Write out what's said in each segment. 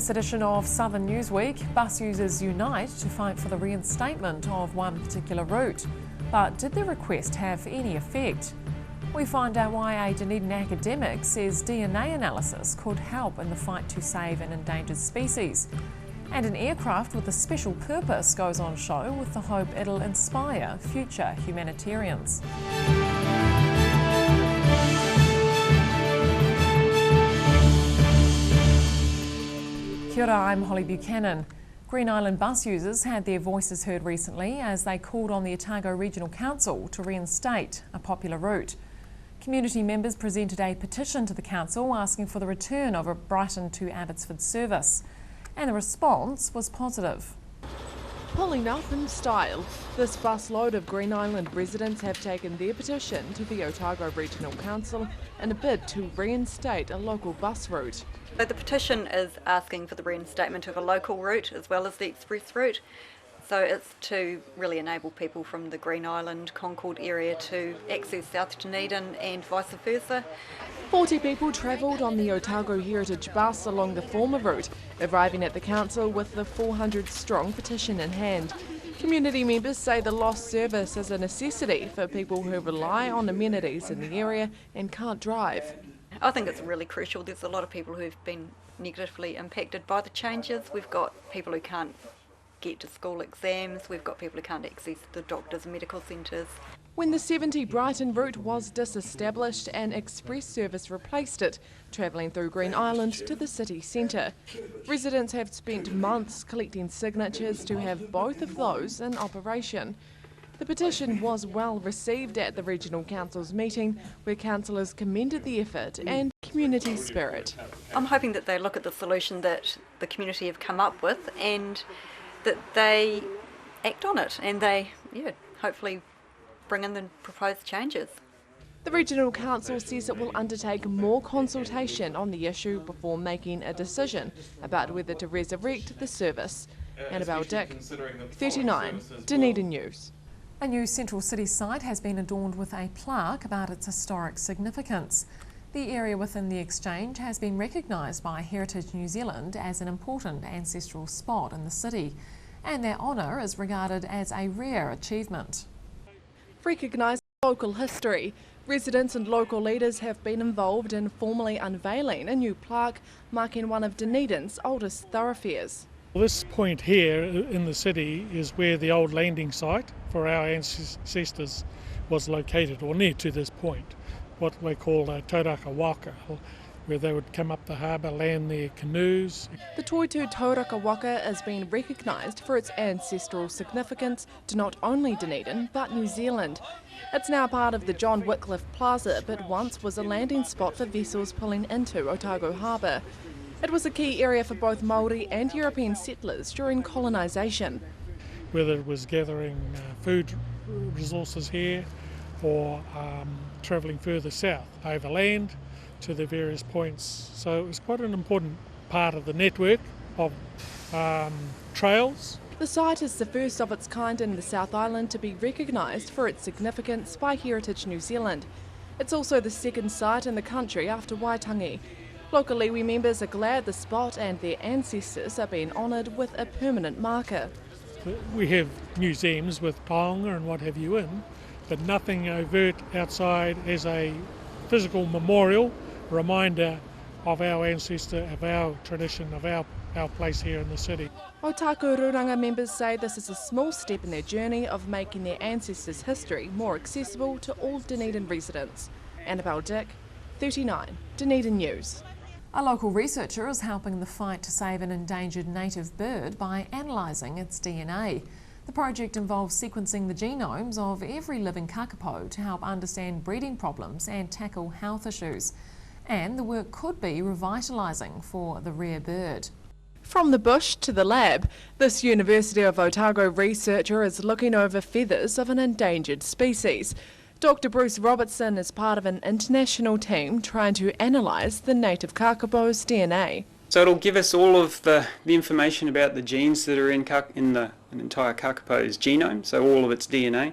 this edition of Southern Newsweek, bus users unite to fight for the reinstatement of one particular route. But did their request have any effect? We find out why a Dunedin academic says DNA analysis could help in the fight to save an endangered species. And an aircraft with a special purpose goes on show with the hope it'll inspire future humanitarians. Kia ora, I'm Holly Buchanan. Green Island bus users had their voices heard recently as they called on the Otago Regional Council to reinstate a popular route. Community members presented a petition to the council asking for the return of a Brighton to Abbotsford service, and the response was positive. Pulling up in style, this busload of Green Island residents have taken their petition to the Otago Regional Council in a bid to reinstate a local bus route. So the petition is asking for the reinstatement of a local route as well as the express route. So it's to really enable people from the Green Island, Concord area to access South Dunedin and vice versa. 40 people travelled on the Otago Heritage bus along the former route, arriving at the council with the 400-strong petition in hand. Community members say the lost service is a necessity for people who rely on amenities in the area and can't drive. I think it's really crucial. There's a lot of people who've been negatively impacted by the changes. We've got people who can't get to school exams, we've got people who can't access the doctors and medical centres. When the 70 Brighton route was disestablished, an express service replaced it, travelling through Green Island to the city centre. Residents have spent months collecting signatures to have both of those in operation. The petition was well received at the Regional Council's meeting, where councillors commended the effort and community spirit. I'm hoping that they look at the solution that the community have come up with and that they act on it and they hopefully bring in the proposed changes. The Regional Council says it will undertake more consultation on the issue before making a decision about whether to resurrect the service. Annabelle Dick, 39, Dunedin News. A new central city site has been adorned with a plaque about its historic significance. The area within the exchange has been recognised by Heritage New Zealand as an important ancestral spot in the city, and their honour is regarded as a rare achievement. Recognising local history, residents and local leaders have been involved in formally unveiling a new plaque marking one of Dunedin's oldest thoroughfares. This point here in the city is where the old landing site for our ancestors was located, or near to this point, what we call a tauraka waka, where they would come up the harbour, land their canoes. The Toitu Tauraka Waka is being recognised for its ancestral significance to not only Dunedin but New Zealand. It's now part of the John Wycliffe Plaza, but once was a landing spot for vessels pulling into Otago Harbour. It was a key area for both Māori and European settlers during colonisation. Whether it was gathering food resources here or travelling further south, overland to the various points. So it was quite an important part of the network of trails. The site is the first of its kind in the South Island to be recognised for its significance by Heritage New Zealand. It's also the second site in the country after Waitangi. Local iwi members are glad the spot and their ancestors are being honoured with a permanent marker. We have museums with taonga and what have you in, but nothing overt outside as a physical memorial, reminder of our ancestor, of our tradition, of our place here in the city. Otaku Ruranga members say this is a small step in their journey of making their ancestors' history more accessible to all Dunedin residents. Annabelle Dick, 39, Dunedin News. A local researcher is helping the fight to save an endangered native bird by analysing its DNA. The project involves sequencing the genomes of every living kakapo to help understand breeding problems and tackle health issues. And the work could be revitalising for the rare bird. From the bush to the lab, this University of Otago researcher is looking over feathers of an endangered species. Dr. Bruce Robertson is part of an international team trying to analyse the native kakapo's DNA. So it'll give us all of the information about the genes that are in an entire kakapo's genome, so all of its DNA.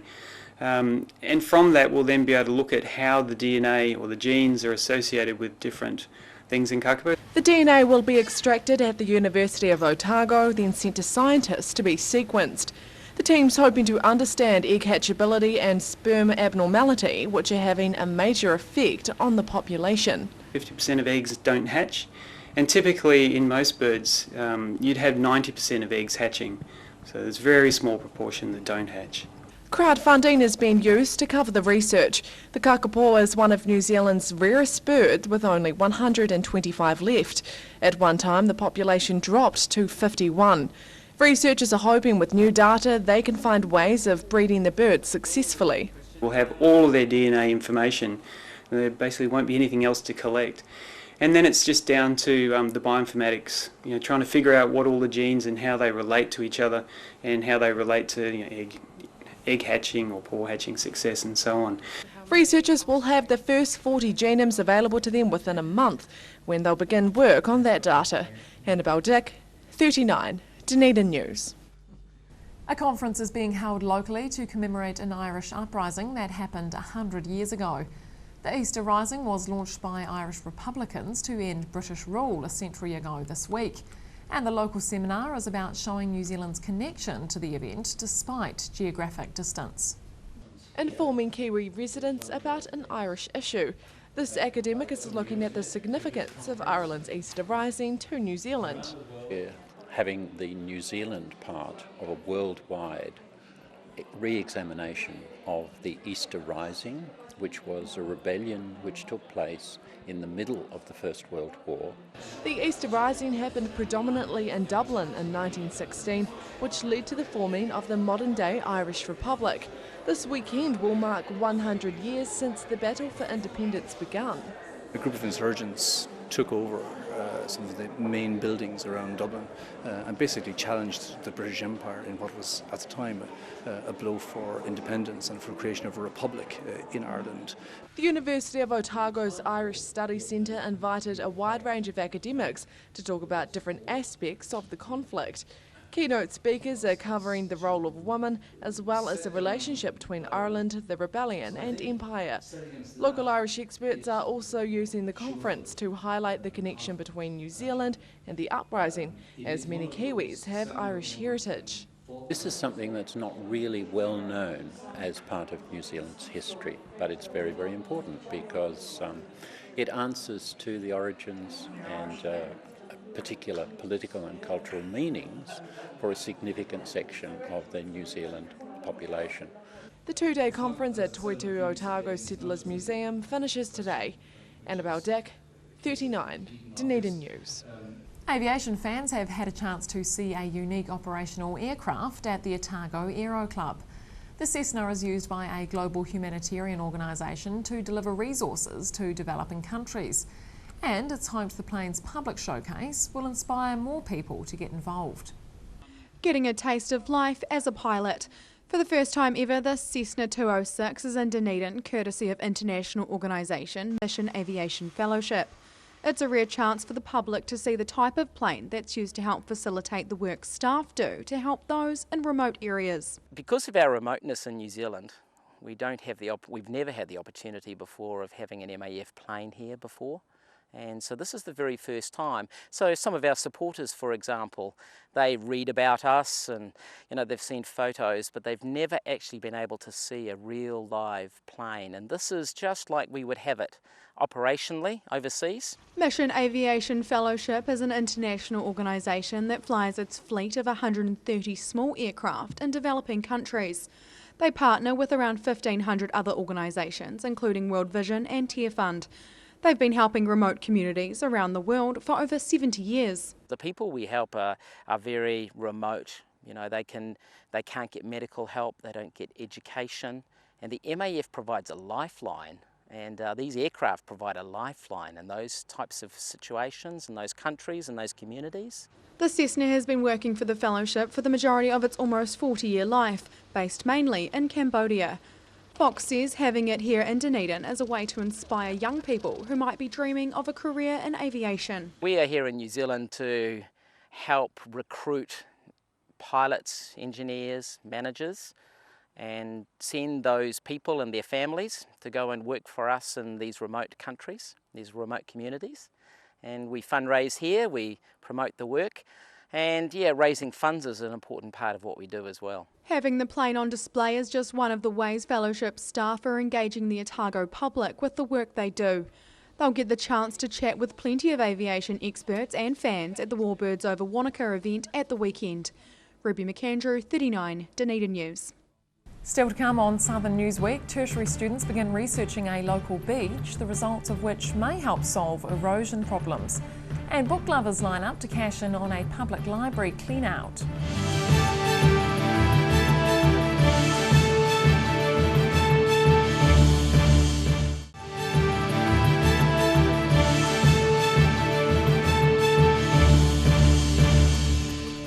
And from that we'll then be able to look at how the DNA or the genes are associated with different things in kakapo. The DNA will be extracted at the University of Otago, then sent to scientists to be sequenced. The team's hoping to understand egg hatchability and sperm abnormality, which are having a major effect on the population. 50% of eggs don't hatch, and typically in most birds you'd have 90% of eggs hatching, so there's a very small proportion that don't hatch. Crowdfunding is being used to cover the research. The kakapo is one of New Zealand's rarest birds, with only 125 left. At one time the population dropped to 51. Researchers are hoping with new data they can find ways of breeding the birds successfully. We'll have all of their DNA information. There basically won't be anything else to collect. And then it's just down to the bioinformatics, trying to figure out what all the genes and how they relate to each other and how they relate to egg hatching or poor hatching success and so on. Researchers will have the first 40 genomes available to them within a month when they'll begin work on that data. Annabelle Dick, 39, Dunedin News. A conference is being held locally to commemorate an Irish uprising that happened 100 years ago. The Easter Rising was launched by Irish Republicans to end British rule a century ago this week. And the local seminar is about showing New Zealand's connection to the event despite geographic distance. Informing Kiwi residents about an Irish issue. This academic is looking at the significance of Ireland's Easter Rising to New Zealand. We're having the New Zealand part of a worldwide re-examination of the Easter Rising, which was a rebellion which took place in the middle of the First World War. The Easter Rising happened predominantly in Dublin in 1916, which led to the forming of the modern-day Irish Republic. This weekend will mark 100 years since the battle for independence began. A group of insurgents took over some of the main buildings around Dublin and basically challenged the British Empire in what was at the time a blow for independence and for creation of a republic in Ireland. The University of Otago's Irish Studies Centre invited a wide range of academics to talk about different aspects of the conflict. Keynote speakers are covering the role of women as well as the relationship between Ireland, the rebellion and empire. Local Irish experts are also using the conference to highlight the connection between New Zealand and the uprising, as many Kiwis have Irish heritage. This is something that's not really well known as part of New Zealand's history, but it's very, very important because it answers to the origins and particular political and cultural meanings for a significant section of the New Zealand population. The two-day conference at Toitū Otago Settlers Museum finishes today. Annabelle Dick, 39, Dunedin News. Aviation fans have had a chance to see a unique operational aircraft at the Otago Aero Club. The Cessna is used by a global humanitarian organisation to deliver resources to developing countries. And it's hoped the plane's public showcase will inspire more people to get involved. Getting a taste of life as a pilot. For the first time ever, the Cessna 206 is in Dunedin, courtesy of international organisation Mission Aviation Fellowship. It's a rare chance for the public to see the type of plane that's used to help facilitate the work staff do to help those in remote areas. Because of our remoteness in New Zealand, we've never had the opportunity before of having an MAF plane here before. And so this is the very first time. So some of our supporters, for example, they read about us and they've seen photos, but they've never actually been able to see a real live plane. And this is just like we would have it operationally overseas. Mission Aviation Fellowship is an international organisation that flies its fleet of 130 small aircraft in developing countries. They partner with around 1,500 other organisations, including World Vision and Tear Fund. They've been helping remote communities around the world for over 70 years. The people we help are very remote. They can't get medical help, they don't get education, and the MAF provides a lifeline. And these aircraft provide a lifeline in those types of situations, in those countries, in those communities. The Cessna has been working for the fellowship for the majority of its almost 40-year life, based mainly in Cambodia. Fox says having it here in Dunedin is a way to inspire young people who might be dreaming of a career in aviation. We are here in New Zealand to help recruit pilots, engineers, managers, and send those people and their families to go and work for us in these remote countries, these remote communities. and we fundraise here, we promote the work, and yeah, raising funds is an important part of what we do as well. Having the plane on display is just one of the ways Fellowship staff are engaging the Otago public with the work they do. They'll get the chance to chat with plenty of aviation experts and fans at the Warbirds Over Wanaka event at the weekend. Ruby McAndrew, 39, Dunedin News. Still to come on Southern Newsweek, tertiary students begin researching a local beach, the results of which may help solve erosion problems. And book lovers line up to cash in on a public library clean-out.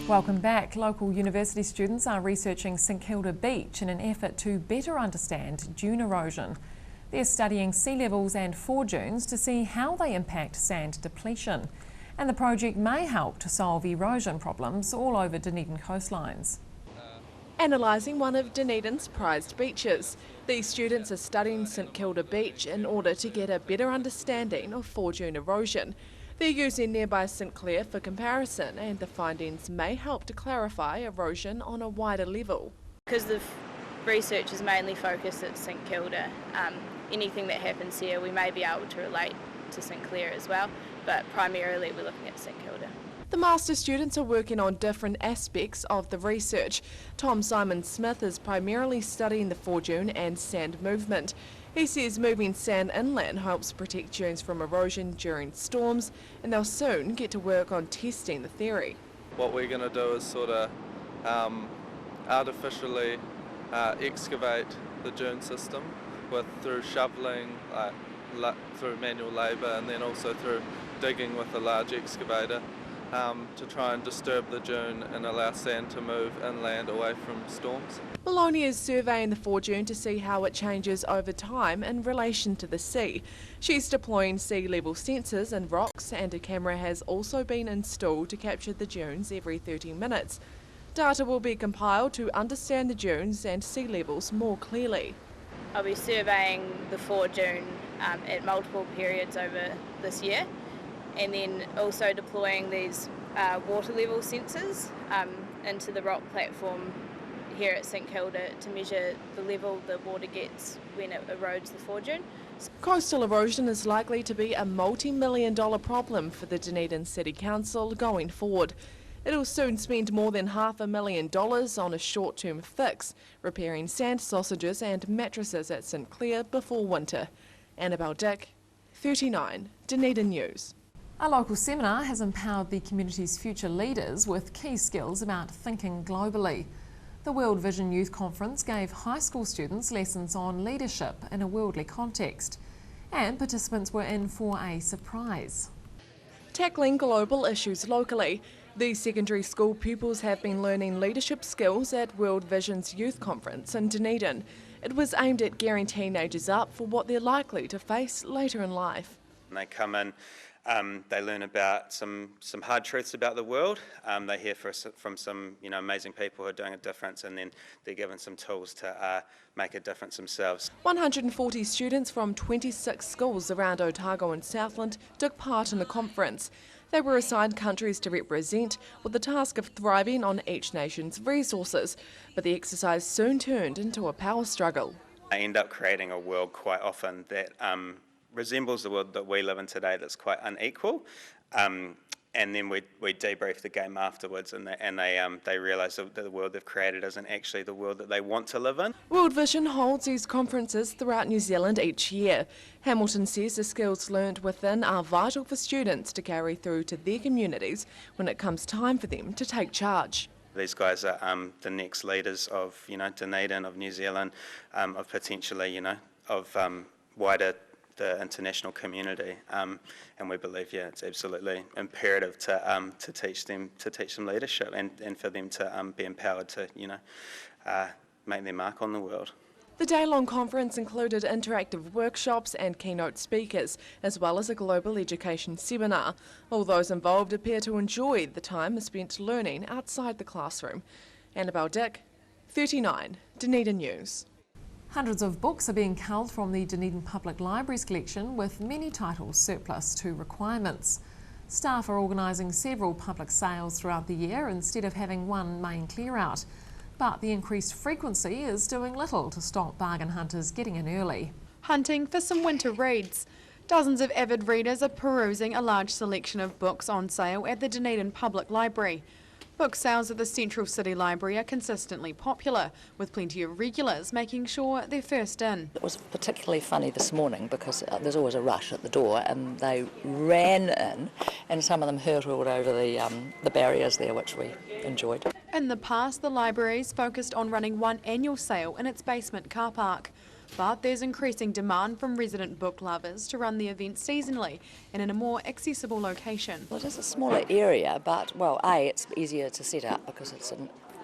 Welcome back. Local university students are researching St Kilda Beach in an effort to better understand dune erosion. They're studying sea levels and foredunes to see how they impact sand depletion. And the project may help to solve erosion problems all over Dunedin coastlines. Analysing one of Dunedin's prized beaches, these students are studying St Kilda Beach in order to get a better understanding of foredune erosion. They're using nearby St Clair for comparison, and the findings may help to clarify erosion on a wider level. Because the research is mainly focused at St Kilda, anything that happens here we may be able to relate to St Clair as well, but primarily we're looking at St Kilda. The master students are working on different aspects of the research. Tom Simon-Smith is primarily studying the foredune and sand movement. He says moving sand inland helps protect dunes from erosion during storms, and they'll soon get to work on testing the theory. What we're going to do is sort of artificially excavate the dune system through shoveling, through manual labour, and then also through digging with a large excavator to try and disturb the dune and allow sand to move inland away from storms. Maloney is surveying the foredune to see how it changes over time in relation to the sea. She's deploying sea level sensors and rocks, and a camera has also been installed to capture the dunes every 30 minutes. Data will be compiled to understand the dunes and sea levels more clearly. I'll be surveying the foredune at multiple periods over this year, and then also deploying these water level sensors into the rock platform here at St Kilda to measure the level the water gets when it erodes the foredune. Coastal erosion is likely to be a multi-million-dollar problem for the Dunedin City Council going forward. It'll soon spend more than $500,000 on a short-term fix, repairing sand sausages and mattresses at St Clair before winter. Annabelle Dick, 39, Dunedin News. A local seminar has empowered the community's future leaders with key skills about thinking globally. The World Vision Youth Conference gave high school students lessons on leadership in a worldly context, and participants were in for a surprise. Tackling global issues locally. These secondary school pupils have been learning leadership skills at World Vision's Youth Conference in Dunedin. It was aimed at gearing teenagers up for what they're likely to face later in life. They come in, they learn about some hard truths about the world. They hear from some amazing people who are doing a difference, and then they're given some tools to make a difference themselves. 140 students from 26 schools around Otago and Southland took part in the conference. They were assigned countries to represent, with the task of thriving on each nation's resources, but the exercise soon turned into a power struggle. They end up creating a world quite often that resembles the world that we live in today, that's quite unequal. And then we debrief the game afterwards, and they realise that the world they've created isn't actually the world that they want to live in. World Vision holds these conferences throughout New Zealand each year. Hamilton says the skills learnt within are vital for students to carry through to their communities when it comes time for them to take charge. These guys are the next leaders of Dunedin, of New Zealand, of potentially of wider the international community, and we believe it's absolutely imperative to teach them leadership and for them to be empowered to make their mark on the world. The day-long conference included interactive workshops and keynote speakers, as well as a global education seminar. All those involved appear to enjoy the time spent learning outside the classroom. Annabelle Dick, 39, Dunedin News. Hundreds of books are being culled from the Dunedin Public Library's collection, with many titles surplus to requirements. Staff are organising several public sales throughout the year instead of having one main clear-out. But the increased frequency is doing little to stop bargain hunters getting in early. Hunting for some winter reads. Dozens of avid readers are perusing a large selection of books on sale at the Dunedin Public Library. Book sales at the Central City Library are consistently popular, with plenty of regulars making sure they're first in. It was particularly funny this morning because there's always a rush at the door, and they ran in, and some of them hurtled over the barriers there, which we enjoyed. In the past, the library's focused on running one annual sale in its basement car park. But there's increasing demand from resident book lovers to run the event seasonally and in a more accessible location. Well, it is a smaller area, but, well, it's easier to set up because it's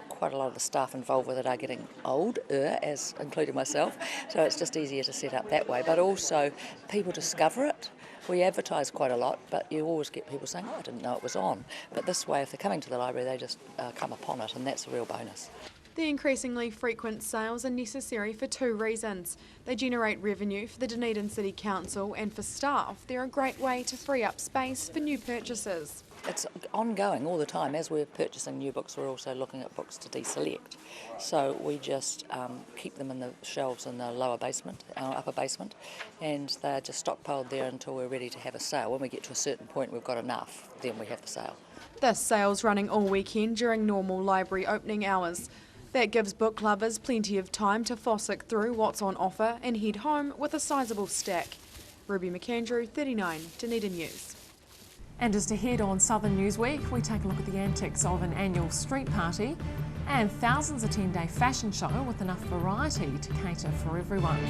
quite a lot of the staff involved with it are getting older, as including myself, so it's just easier to set up that way. But also, people discover it. We advertise quite a lot, but you always get people saying, I didn't know it was on. But this way, if they're coming to the library, they just come upon it, and that's a real bonus. The increasingly frequent sales are necessary for two reasons. They generate revenue for the Dunedin City Council, and for staff, they're a great way to free up space for new purchases. It's ongoing all the time. As we're purchasing new books, we're also looking at books to deselect. So we just keep them in the shelves in the lower basement, our upper basement, and they're just stockpiled there until we're ready to have a sale. When we get to a certain point we've got enough, then we have the sale. This sale's running all weekend during normal library opening hours. That gives book lovers plenty of time to fossick through what's on offer and head home with a sizable stack. Ruby McAndrew, 39, Dunedin News. And just ahead on Southern Newsweek, we take a look at the antics of an annual street party, and thousands attend a fashion show with enough variety to cater for everyone.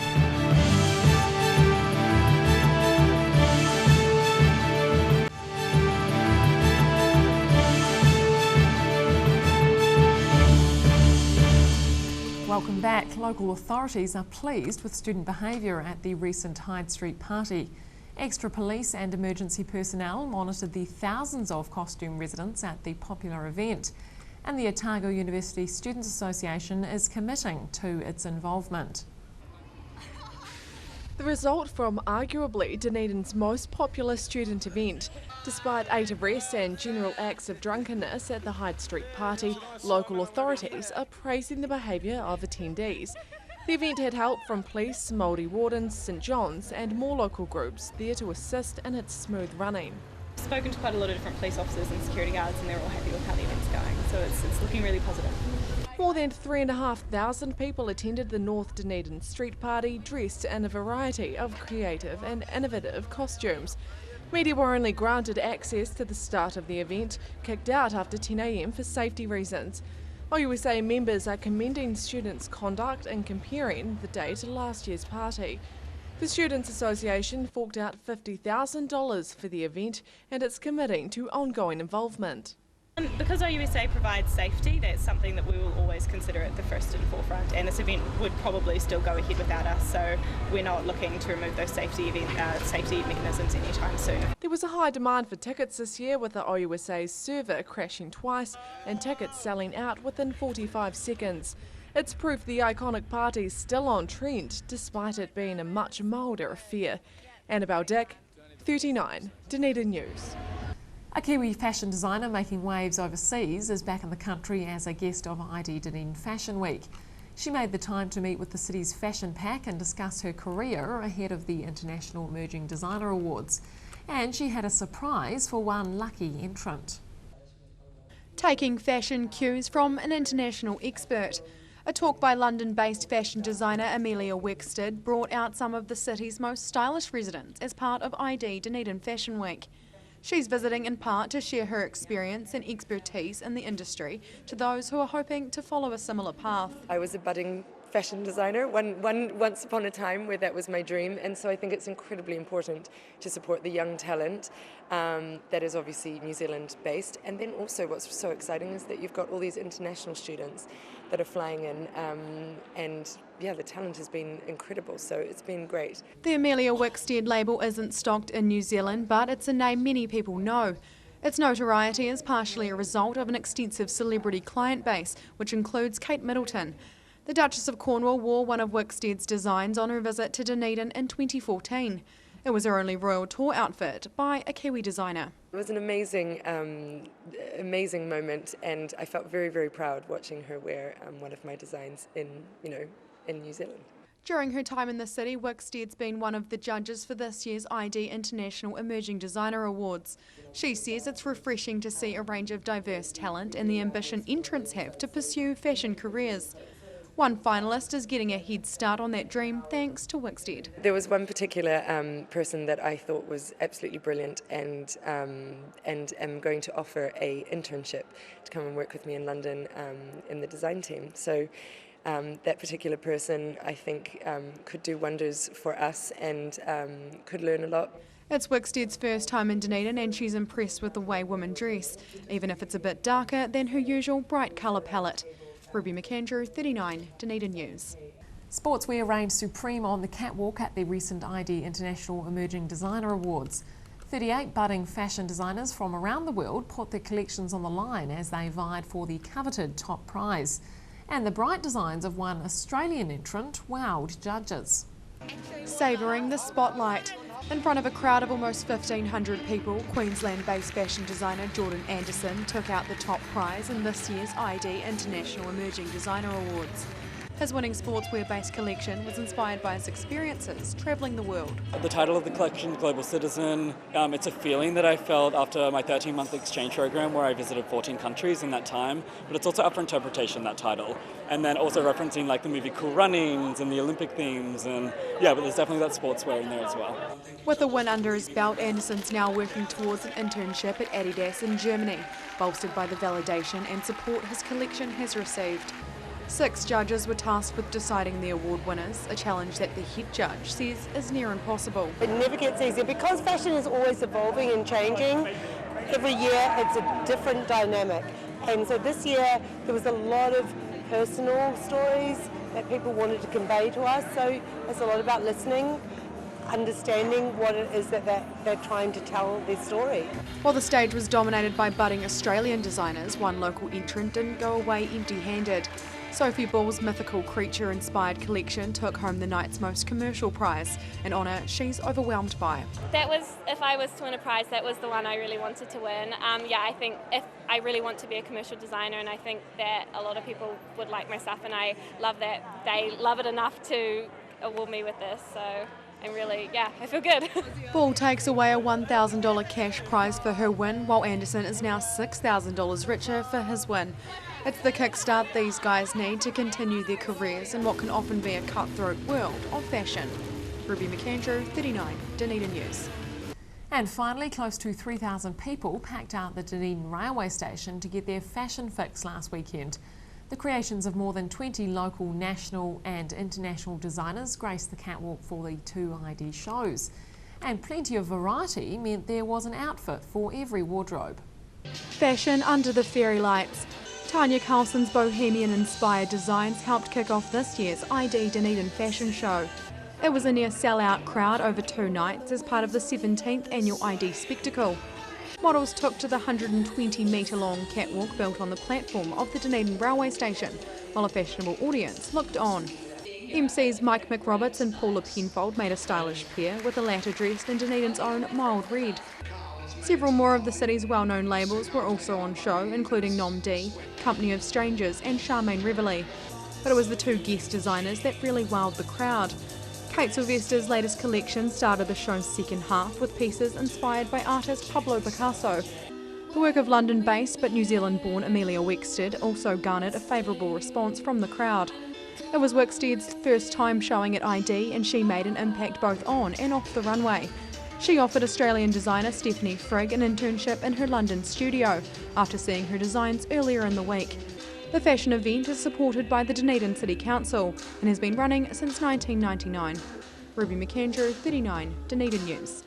Welcome back. Local authorities are pleased with student behaviour at the recent Hyde Street party. Extra police and emergency personnel monitored the thousands of costume residents at the popular event, and the Otago University Students Association is committing to its involvement. The result from arguably Dunedin's most popular student event. Despite 8 arrests and general acts of drunkenness at the Hyde Street party, local authorities are praising the behaviour of attendees. The event had help from police, Māori wardens, St John's and more local groups there to assist in its smooth running. I've spoken to quite a lot of different police officers and security guards, and they're all happy with how the event's going, so it's looking really positive. More than 3,500 people attended the North Dunedin street party, dressed in a variety of creative and innovative costumes. Media were only granted access to the start of the event, kicked out after 10 a.m. for safety reasons. OUSA members are commending students' conduct and comparing the day to last year's party. The Students' Association forked out $50,000 for the event, and it's committing to ongoing involvement. Because OUSA provides safety, that's something that we will always consider at the first and forefront, and this event would probably still go ahead without us, so we're not looking to remove those safety mechanisms anytime soon. There was a high demand for tickets this year, with the OUSA's server crashing twice and tickets selling out within 45 seconds. It's proof the iconic party's still on trend, despite it being a much milder affair. Annabelle Dick, 39, Dunedin News. A Kiwi fashion designer making waves overseas is back in the country as a guest of ID Dunedin Fashion Week. She made the time to meet with the city's fashion pack and discuss her career ahead of the International Emerging Designer Awards. And she had a surprise for one lucky entrant. Taking fashion cues from an international expert. A talk by London-based fashion designer Amelia Wexted brought out some of the city's most stylish residents as part of ID Dunedin Fashion Week. She's visiting in part to share her experience and expertise in the industry to those who are hoping to follow a similar path. I was a budding fashion designer once upon a time where that was my dream, and so I think it's incredibly important to support the young talent that is obviously New Zealand based, and then also what's so exciting is that you've got all these international students that are flying in, and yeah, the talent has been incredible, so it's been great. The Amelia Wexted label isn't stocked in New Zealand, but it's a name many people know. Its notoriety is partially a result of an extensive celebrity client base, which includes Kate Middleton. The Duchess of Cornwall wore one of Wexted's designs on her visit to Dunedin in 2014. It was her only royal tour outfit by a Kiwi designer. It was an amazing, amazing moment, and I felt very, very proud watching her wear one of my designs in New Zealand. During her time in the city, Wicksteed's been one of the judges for this year's ID International Emerging Designer Awards. She says it's refreshing to see a range of diverse talent and the ambition entrants have to pursue fashion careers. One finalist is getting a head start on that dream thanks to Wicksteed. There was one particular person that I thought was absolutely brilliant, and am going to offer an internship to come and work with me in London in the design team. So that particular person, I think, could do wonders for us and could learn a lot. It's Wicksteed's first time in Dunedin and she's impressed with the way women dress, even if it's a bit darker than her usual bright colour palette. Ruby McAndrew, 39, Dunedin News. Sportswear reigned supreme on the catwalk at the recent ID International Emerging Designer Awards. 38 budding fashion designers from around the world put their collections on the line as they vied for the coveted top prize. And the bright designs of one Australian entrant wowed judges. Savouring the spotlight. In front of a crowd of almost 1,500 people, Queensland-based fashion designer Jordan Anderson took out the top prize in this year's ID International Emerging Designer Awards. His winning sportswear-based collection was inspired by his experiences travelling the world. The title of the collection, Global Citizen, it's a feeling that I felt after my 13-month exchange program where I visited 14 countries in that time, but it's also up for interpretation, that title. And then also referencing like the movie Cool Runnings and the Olympic themes, and yeah, but there's definitely that sportswear in there as well. With a win under his belt, Anderson's now working towards an internship at Adidas in Germany, bolstered by the validation and support his collection has received. 6 judges were tasked with deciding the award winners, a challenge that the head judge says is near impossible. It never gets easier because fashion is always evolving and changing. Every year it's a different dynamic, and so this year there was a lot of personal stories that people wanted to convey to us, so it's a lot about listening, understanding what it is that they're trying to tell their story. While the stage was dominated by budding Australian designers, one local entrant didn't go away empty-handed. Sophie Ball's mythical creature-inspired collection took home the night's most commercial prize, an honour she's overwhelmed by. That was, if I was to win a prize, that was the one I really wanted to win. I think if I really want to be a commercial designer, and I think that a lot of people would like my stuff, and I love that they love it enough to award me with this, so I'm really, I feel good. Ball takes away a $1,000 cash prize for her win, while Anderson is now $6,000 richer for his win. It's the kickstart these guys need to continue their careers in what can often be a cutthroat world of fashion. Ruby McAndrew, 39, Dunedin News. And finally, close to 3,000 people packed out the Dunedin railway station to get their fashion fix last weekend. The creations of more than 20 local, national and international designers graced the catwalk for the 2 ID shows. And plenty of variety meant there was an outfit for every wardrobe. Fashion under the fairy lights. Tanya Carlson's bohemian-inspired designs helped kick off this year's ID Dunedin fashion show. It was a near sell-out crowd over 2 nights as part of the 17th annual ID spectacle. Models took to the 120-metre-long catwalk built on the platform of the Dunedin railway station, while a fashionable audience looked on. MCs Mike McRoberts and Paula Penfold made a stylish pair, with the latter dressed in Dunedin's own mild red. Several more of the city's well-known labels were also on show, including Nom D, Company of Strangers and Charmaine Reveille. But it was the 2 guest designers that really wowed the crowd. Kate Sylvester's latest collection started the show's second half with pieces inspired by artist Pablo Picasso. The work of London-based but New Zealand-born Amelia Wicksteed also garnered a favourable response from the crowd. It was Wicksteed's first time showing at ID, and she made an impact both on and off the runway. She offered Australian designer Stephanie Frigg an internship in her London studio after seeing her designs earlier in the week. The fashion event is supported by the Dunedin City Council and has been running since 1999. Ruby McAndrew, 39, Dunedin News.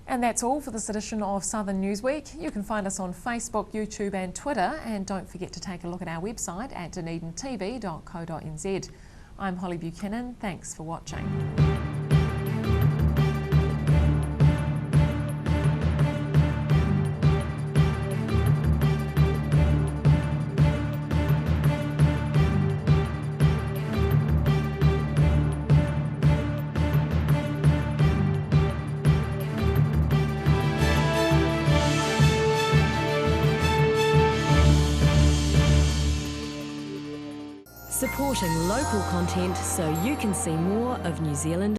And that's all for this edition of Southern Newsweek. You can find us on Facebook, YouTube and Twitter, and don't forget to take a look at our website at dunedintv.co.nz. I'm Holly Buchanan, thanks for watching. supporting local content so you can see more of New Zealand.